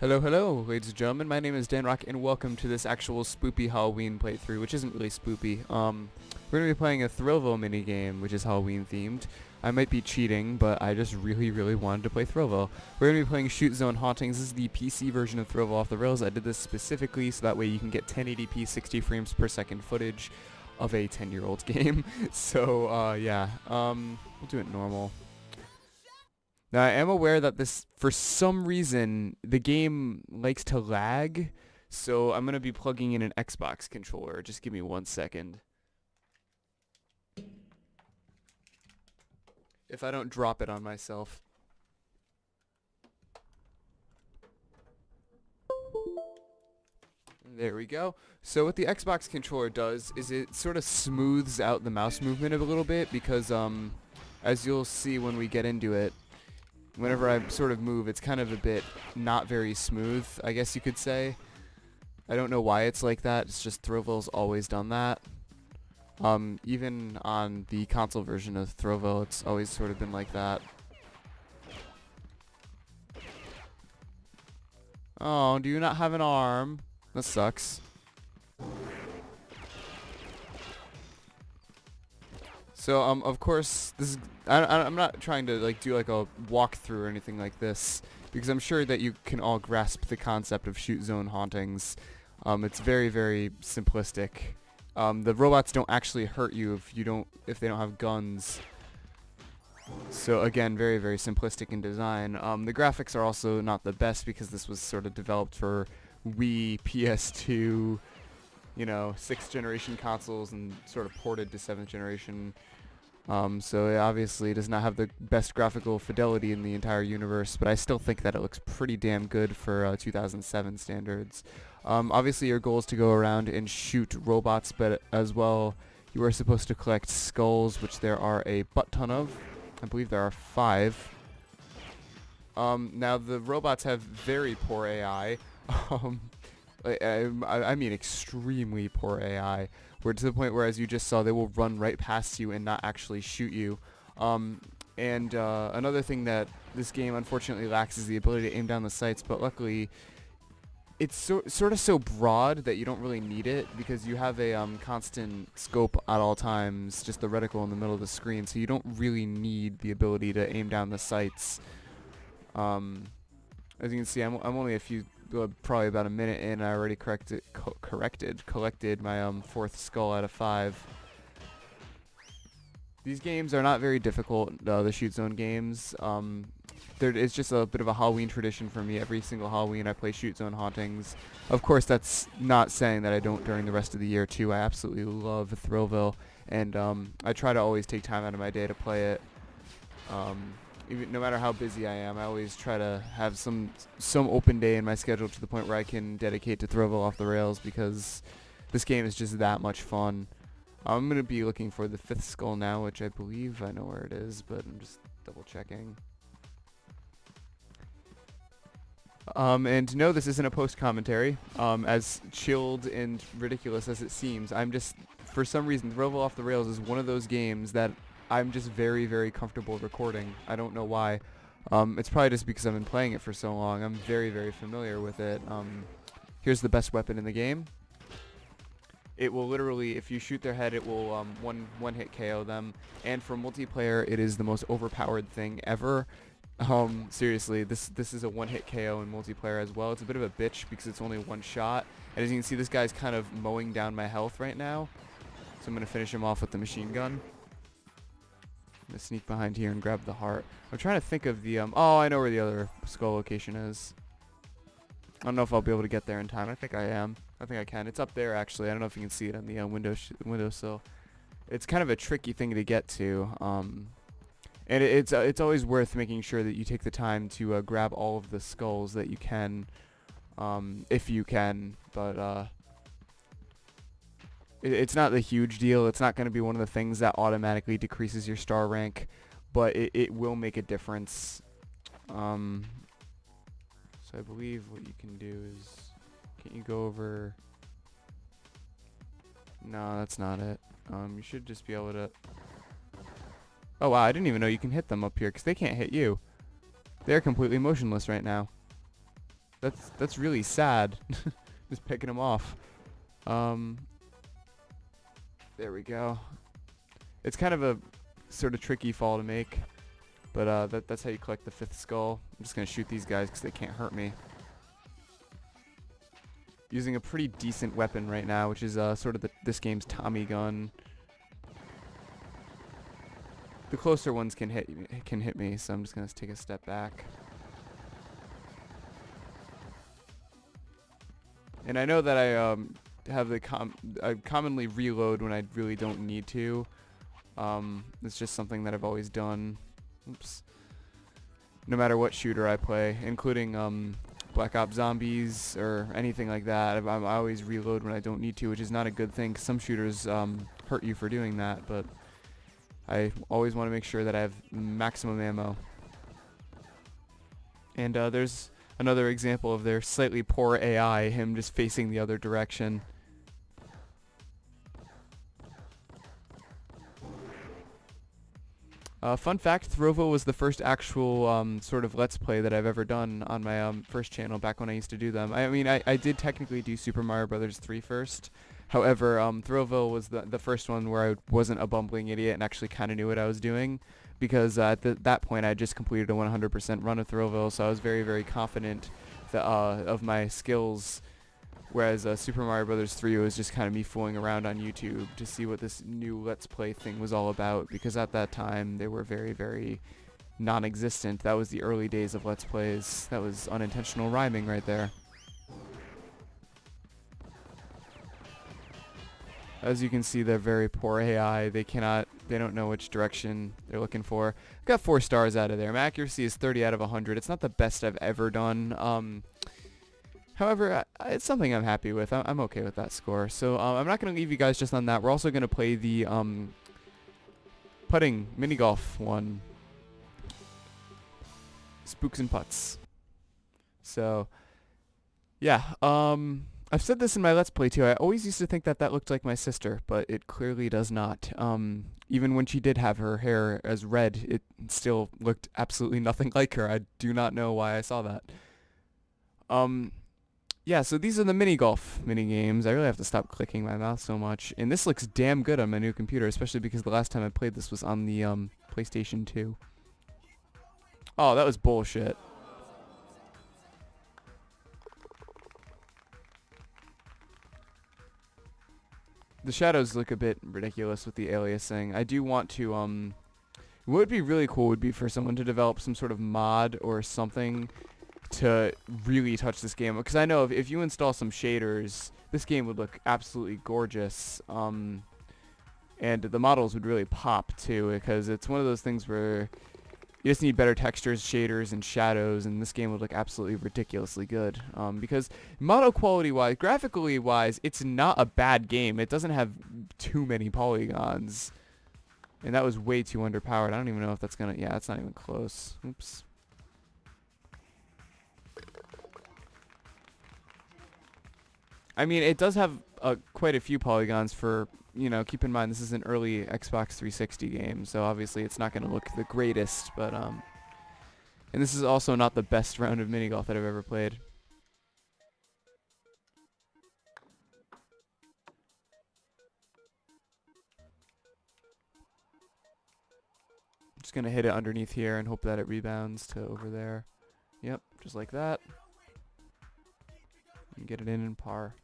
Hello, hello, ladies and gentlemen. My name is Dan Rock, and welcome to this actual spoopy Halloween playthrough, which isn't really spoopy. We're gonna be playing a Thrillville minigame, which is Halloween themed. I might be cheating, but I just really wanted to play Thrillville. We're gonna be playing Shoot Zone Hauntings. This is the PC version of Thrillville off the rails. I did this specifically so that way you can get 1080p 60 frames per second footage of a 10-year-old game. So, yeah, we'll do it normal. Now, I am aware that this, for some reason, the game likes to lag, so I'm going to be plugging in an Xbox controller. Just give me 1 second. If I don't drop it on myself. There we go. So what the Xbox controller does is it sort of smooths out the mouse movement a little bit because, as you'll see when we get into it, whenever I sort of move, it's kind of a bit not very smooth, I guess you could say. I don't know why it's like that. It's just Thrillville's always done that. Even on the console version of Thrillville, it's always sort of been like that. Oh, do you not have an arm? That sucks. So, of course, this is, I'm not trying to, like, do, like, a walkthrough or anything like this, because I'm sure that you can all grasp the concept of Shoot Zone Hauntings. It's very simplistic. The robots don't actually hurt you if they don't have guns. So, again, very simplistic in design. The graphics are also not the best because this was sort of developed for Wii, PS2, you know, 6th generation consoles and sort of ported to 7th generation. So it obviously does not have the best graphical fidelity in the entire universe, but I still think that it looks pretty damn good for 2007 standards. Obviously your goal is to go around and shoot robots, but as well you are supposed to collect skulls, which there are a butt ton of. I believe there are 5. Now the robots have very poor AI. I mean extremely poor AI, where to the point where, as you just saw, they will run right past you and not actually shoot you. Another thing that this game unfortunately lacks is the ability to aim down the sights, but luckily it's sort of so broad that you don't really need it because you have a constant scope at all times, just the reticle in the middle of the screen, so you don't really need the ability to aim down the sights. As you can see, I'm only probably about a minute in. I already collected my 4th skull out of 5. These games are not very difficult, the Shoot Zone games. It's just a bit of a Halloween tradition for me. Every single Halloween I play Shoot Zone Hauntings. Of course, that's not saying that I don't during the rest of the year too. I absolutely love Thrillville, and I try to always take time out of my day to play it. Even no matter how busy I am, I always try to have some open day in my schedule to the point where I can dedicate to Thrillville off the rails because this game is just that much fun. I'm going to be looking for the 5th skull now, which I believe I know where it is, but I'm just double checking. And no, this isn't a post-commentary. As chilled and ridiculous as it seems, for some reason, Thrillville off the rails is one of those games that I'm just very comfortable recording. I don't know why. It's probably just because I've been playing it for so long. I'm very familiar with it. Here's the best weapon in the game. It will literally, if you shoot their head, it will one hit KO them. And for multiplayer, it is the most overpowered thing ever. Seriously, this is a one-hit KO in multiplayer as well. It's a bit of a bitch because it's only one shot. And as you can see, this guy's kind of mowing down my health right now. So I'm going to finish him off with the machine gun. I'm gonna sneak behind here and grab the heart. I'm trying to think of the oh, I know where the other skull location is. I don't know if I'll be able to get there in time. I think I am. I think I can. It's up there actually. I don't know if you can see it on the windowsill. It's kind of a tricky thing to get to. And it's always worth making sure that you take the time to grab all of the skulls that you can, if you can. But it's not the huge deal. It's not going to be one of the things that automatically decreases your star rank, but it will make a difference. So I believe what you can do is, can't you go over? No, that's not it. You should just be able to. Oh wow, I didn't even know you can hit them up here because they can't hit you. They're completely motionless right now. That's really sad. Just picking him off. Um, there we go. It's kind of a sort of tricky fall to make, but that's how you collect the 5th skull. I'm just gonna shoot these guys because they can't hurt me. Using a pretty decent weapon right now, which is sort of this game's Tommy gun. The closer ones can hit me, so I'm just gonna take a step back. And I know that I have I commonly reload when I really don't need to. It's just something that I've always done. Oops. No matter what shooter I play, including Black Ops Zombies or anything like that, I always reload when I don't need to, which is not a good thing. 'Cause some shooters hurt you for doing that, but I always want to make sure that I have maximum ammo. And there's another example of their slightly poor AI, him just facing the other direction. Fun fact, Thrillville was the first actual sort of Let's Play that I've ever done on my first channel back when I used to do them. I mean, I did technically do Super Mario Bros. 3 first. However, Thrillville was the first one where I wasn't a bumbling idiot and actually kind of knew what I was doing. Because at that point, I just completed a 100% run of Thrillville, so I was very, very confident that, of my skills. Whereas Super Mario Bros. 3 was just kind of me fooling around on YouTube to see what this new Let's Play thing was all about, because at that time they were very, very non-existent. That was the early days of Let's Plays. That was unintentional rhyming right there. As you can see, they're very poor AI. They don't know which direction they're looking for. Got 4 stars out of there. My accuracy is 30 out of 100. It's not the best I've ever done. However, it's something I'm happy with. I'm okay with that score. So I'm not going to leave you guys just on that. We're also going to play the putting mini golf one. Spooks and putts. So, yeah. I've said this in my Let's Play too. I always used to think that looked like my sister, but it clearly does not. Even when she did have her hair as red, it still looked absolutely nothing like her. I do not know why I saw that. Yeah, so these are the mini golf mini games. I really have to stop clicking my mouse so much. And this looks damn good on my new computer, especially because the last time I played this was on the PlayStation 2. Oh, that was bullshit. The shadows look a bit ridiculous with the aliasing. I do want to, what would be really cool would be for someone to develop some sort of mod or something to really touch this game. Because I know if you install some shaders, this game would look absolutely gorgeous. And the models would really pop too, because it's one of those things where you just need better textures, shaders, and shadows, and this game would look absolutely ridiculously good. Because model quality-wise, graphically-wise, it's not a bad game. It doesn't have too many polygons. And that was way too underpowered. I don't even know if that's gonna... Yeah, that's not even close. Oops. I mean, it does have quite a few polygons for... You know, keep in mind this is an early Xbox 360 game, so obviously it's not going to look the greatest, but and this is also not the best round of mini golf that I've ever played. I'm just going to hit it underneath here and hope that it rebounds to over there. Yep, just like that. And get it in par.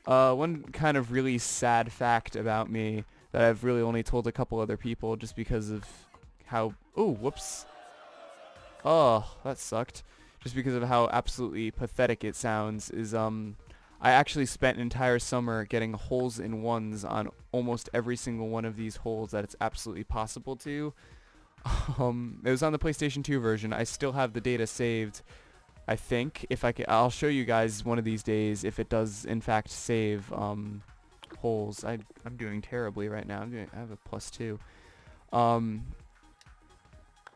One kind of really sad fact about me that I've really only told a couple other people just because of how... Ooh, whoops. Oh, that sucked. Just because of how absolutely pathetic it sounds is, I actually spent an entire summer getting holes in ones on almost every single one of these holes that it's absolutely possible to. It was on the PlayStation 2 version. I still have the data saved. I think if I can, I'll show you guys one of these days if it does in fact save holes. I'm doing terribly right now. I have a +2.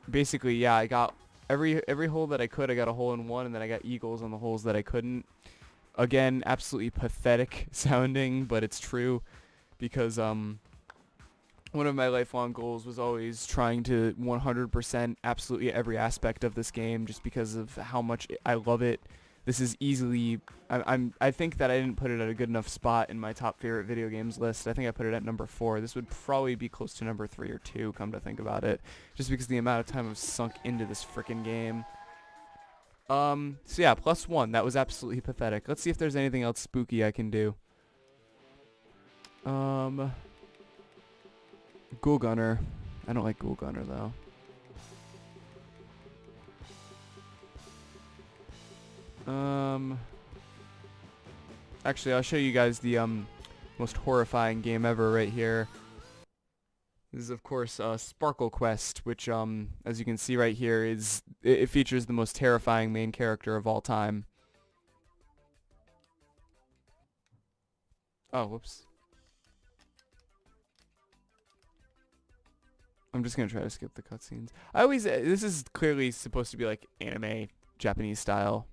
Basically, yeah, I got every hole that I could. I got a hole in one, and then I got eagles on the holes that I couldn't. Again, absolutely pathetic sounding, but it's true because one of my lifelong goals was always trying to 100% absolutely every aspect of this game, just because of how much I love it. This is easily, I think that I didn't put it at a good enough spot in my top favorite video games list. I think I put it at number 4. This would probably be close to number 3 or 2, come to think about it, just because the amount of time I've sunk into this frickin' game. So yeah, +1. That was absolutely pathetic. Let's see if there's anything else spooky I can do. Ghoul Gunner. I don't like Ghoul Gunner though. Actually, I'll show you guys the most horrifying game ever right here. This is of course Sparkle Quest, which as you can see right here it features the most terrifying main character of all time. Oh, whoops. I'm just gonna try to skip the cutscenes. This is clearly supposed to be like anime Japanese style.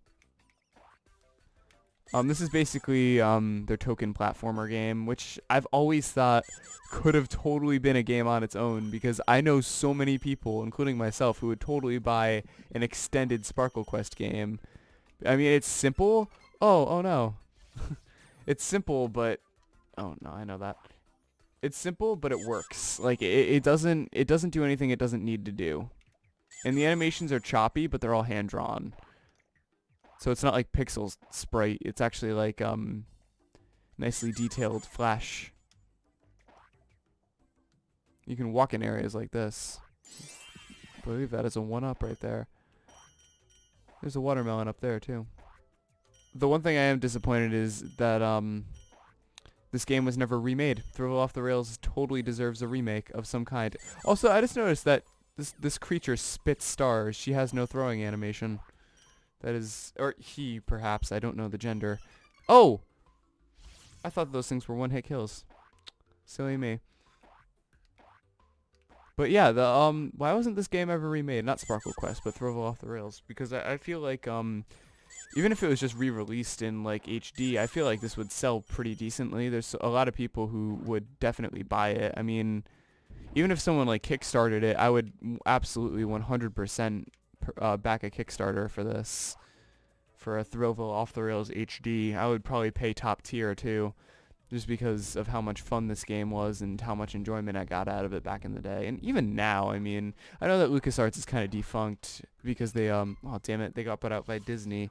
This is basically their token platformer game, which I've always thought could have totally been a game on its own, because I know so many people, including myself, who would totally buy an extended Sparkle Quest game. I mean, it's simple. Oh no. It's simple, but oh no, I know that. It's simple, but it works. Like it doesn't do anything it doesn't need to do. And the animations are choppy, but they're all hand drawn. So it's not like pixel sprite. It's actually like nicely detailed flash. You can walk in areas like this. I believe that is a 1-up right there. There's a watermelon up there too. The one thing I am disappointed is that this game was never remade. Thrillville Off the Rails totally deserves a remake of some kind. Also, I just noticed that this creature spits stars. She has no throwing animation. That is, or he perhaps. I don't know the gender. Oh, I thought those things were one-hit kills. Silly me. But yeah, why wasn't this game ever remade? Not Sparkle Quest, but Thrillville Off the Rails. Because I feel like even if it was just re-released in like HD, I feel like this would sell pretty decently. There's a lot of people who would definitely buy it. I mean, even if someone like Kickstarted it, I would absolutely 100% back a Kickstarter for this. For a Thrillville Off the Rails HD, I would probably pay top tier too, just because of how much fun this game was and how much enjoyment I got out of it back in the day. And even now, I mean, I know that LucasArts is kind of defunct because they oh damn it, they got put out by Disney.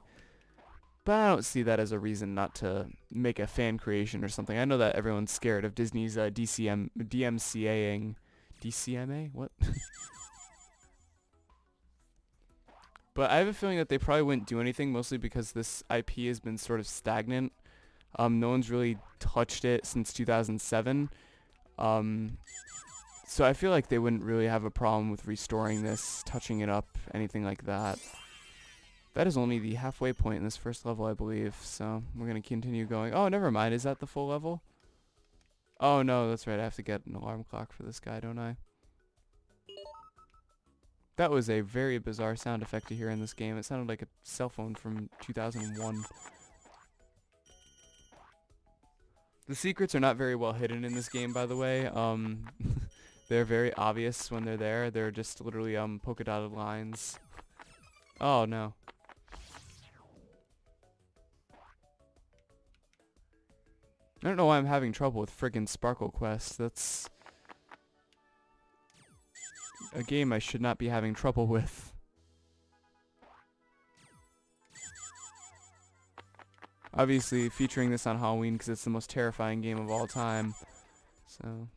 But I don't see that as a reason not to make a fan creation or something. I know that everyone's scared of Disney's DMCAing. DCMA? What? But I have a feeling that they probably wouldn't do anything, mostly because this IP has been sort of stagnant. No one's really touched it since 2007. So I feel like they wouldn't really have a problem with restoring this, touching it up, anything like that. That is only the halfway point in this first level, I believe. So we're going to continue going. Oh, never mind. Is that the full level? Oh, no, that's right. I have to get an alarm clock for this guy, don't I? That was a very bizarre sound effect to hear in this game. It sounded like a cell phone from 2001. The secrets are not very well hidden in this game, by the way. They're very obvious when they're there. They're just literally polka dotted lines. Oh no. I don't know why I'm having trouble with friggin' Sparkle Quest. That's a game I should not be having trouble with. Obviously featuring this on Halloween because it's the most terrifying game of all time. So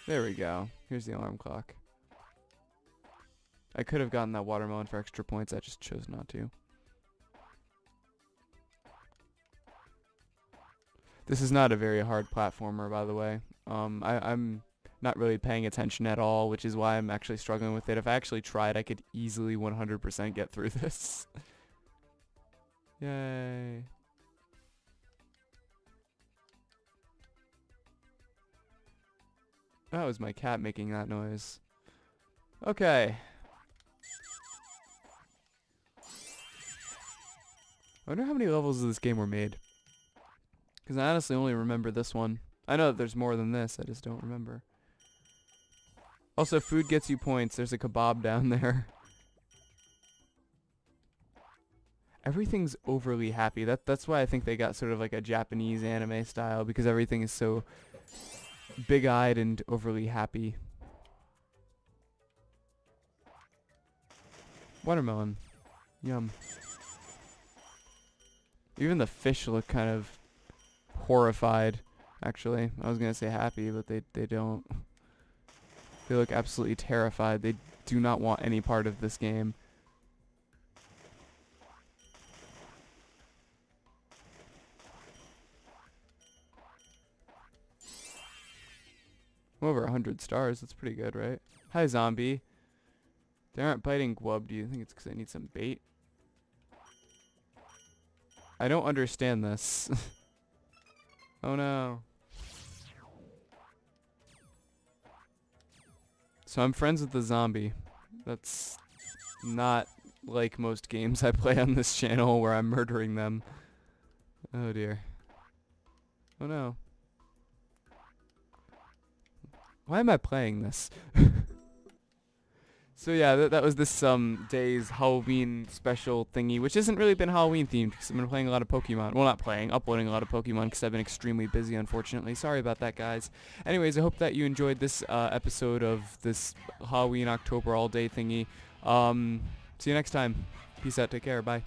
there we go. Here's the alarm clock. I could have gotten that watermelon for extra points. I just chose not to. This is not a very hard platformer, by the way. I'm not really paying attention at all, which is why I'm actually struggling with it. If I actually tried, I could easily 100% get through this. Yay. That was my cat making that noise. Okay. I wonder how many levels of this game were made. Because I honestly only remember this one. I know that there's more than this. I just don't remember. Also, food gets you points. There's a kebab down there. Everything's overly happy. That's why I think they got sort of like a Japanese anime style, because everything is so big-eyed and overly happy. Watermelon. Yum. Even the fish look kind of horrified, actually. I was going to say happy, but they don't. They look absolutely terrified. They do not want any part of this game. I'm over 100 stars. That's pretty good, right? Hi, zombie. They aren't biting Gwub. Do you think it's because I need some bait? I don't understand this. Oh no. So I'm friends with the zombie. That's not like most games I play on this channel where I'm murdering them. Oh dear. Oh no. Why am I playing this? So yeah, that was this day's Halloween special thingy, which hasn't really been Halloween themed because I've been playing a lot of Pokemon. Well, not playing, uploading a lot of Pokemon because I've been extremely busy, unfortunately. Sorry about that, guys. Anyways, I hope that you enjoyed this episode of this Halloween October all day thingy. See you next time. Peace out. Take care. Bye.